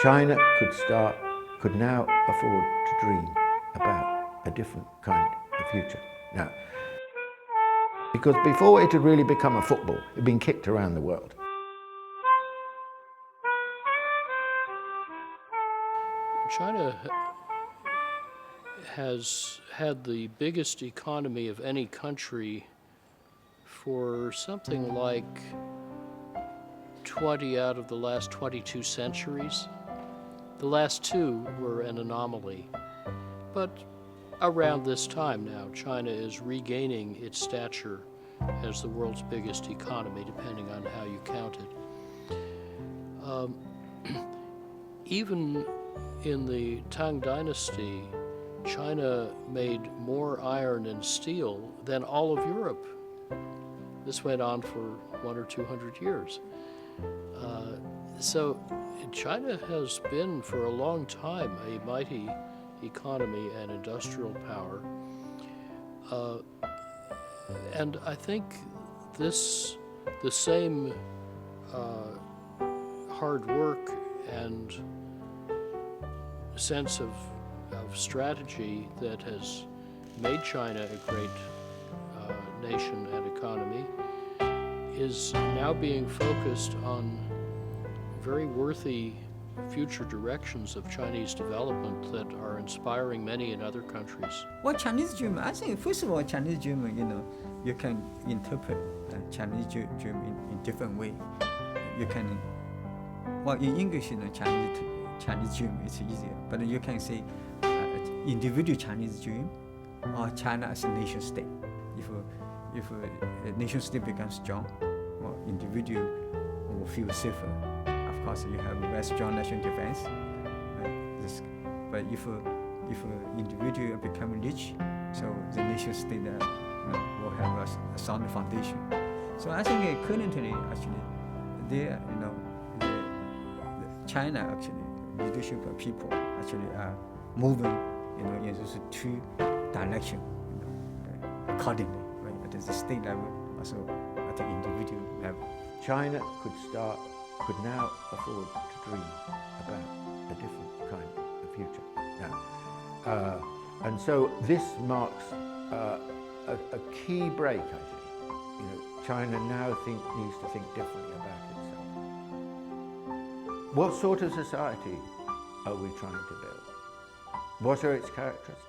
China could now afford to dream about a different kind of future. Now, because before it had really become a football, it had been kicked around the world. China has had the biggest economy of any country for something like 20 out of the last 22 centuries. The last two were an anomaly. But around this time now, China is regaining its stature as the world's biggest economy, depending on how you count it. Even in the Tang Dynasty, China made more iron and steel than all of Europe. This went on for 100 or 200 years. So China has been for a long time a mighty economy and industrial power. And I think the same hard work and sense of strategy that has made China a great nation and economy is now being focused on very worthy future directions of Chinese development that are inspiring many in other countries. Well, Chinese dream, I think, first of all, Chinese dream, you can interpret Chinese dream in different way. You can, well, in English, Chinese dream is easier, but you can say individual Chinese dream or China as a nation state. If a nation state becomes strong, well, individual will feel safer. Of course, you have a very strong national defense. Right? But if an individual become rich, so the nation state will have a sound foundation. So I think currently, actually, there, China actually leadership people actually are moving, in those two directions, accordingly, right? At the state level, also at the individual level. China could now afford to dream about a different kind of future. Now, and so this marks a key break, I think. China now needs to think differently about itself. What sort of society are we trying to build? What are its characteristics?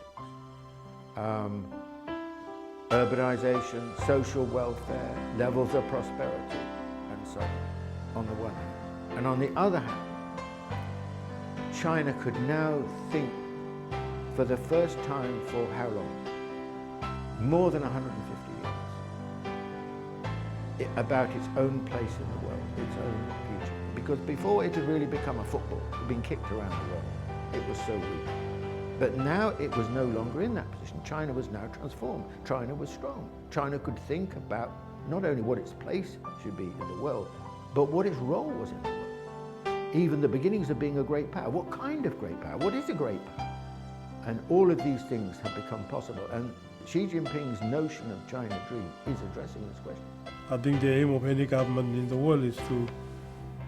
Urbanization, social welfare, levels of prosperity, and so on the one hand. And on the other hand, China could now think for the first time for how long? More than 150 years. About its own place in the world, its own future. Because before it had really become a football, it had been kicked around the world. It was so weak. But now it was no longer in that position. China was now transformed. China was strong. China could think about not only what its place should be in the world, but what its role was in the world. Even the beginnings of being a great power. What kind of great power? What is a great power? And all of these things have become possible. And Xi Jinping's notion of China Dream is addressing this question. I think the aim of any government in the world is to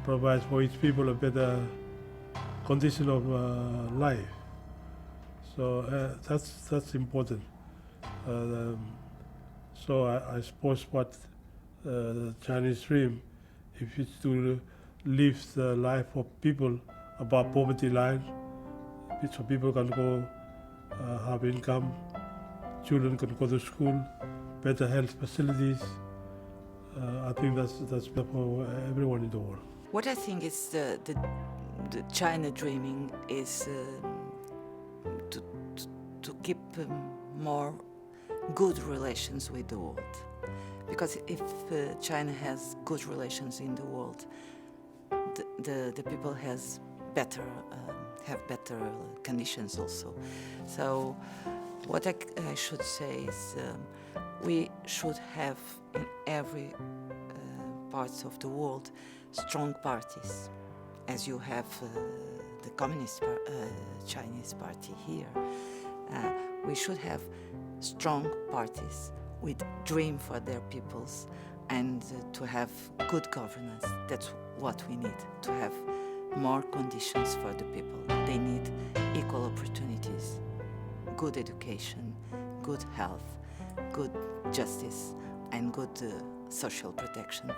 provide for its people a better condition of life. So that's important. So I suppose what the Chinese dream, if it's to lift the life of people above poverty line, so people can go have income, children can go to school, better health facilities. I think that's better for everyone in the world. What I think is the China dreaming is to keep more good relations with the world. Because if China has good relations in the world, the people have better conditions also. So what I should say is we should have in every parts of the world strong parties, as you have the Communist Chinese Party here. We should have strong parties with dream for their peoples and to have good governance. That's what we need, to have more conditions for the people. They need equal opportunities, good education, good health, good justice, and good social protection.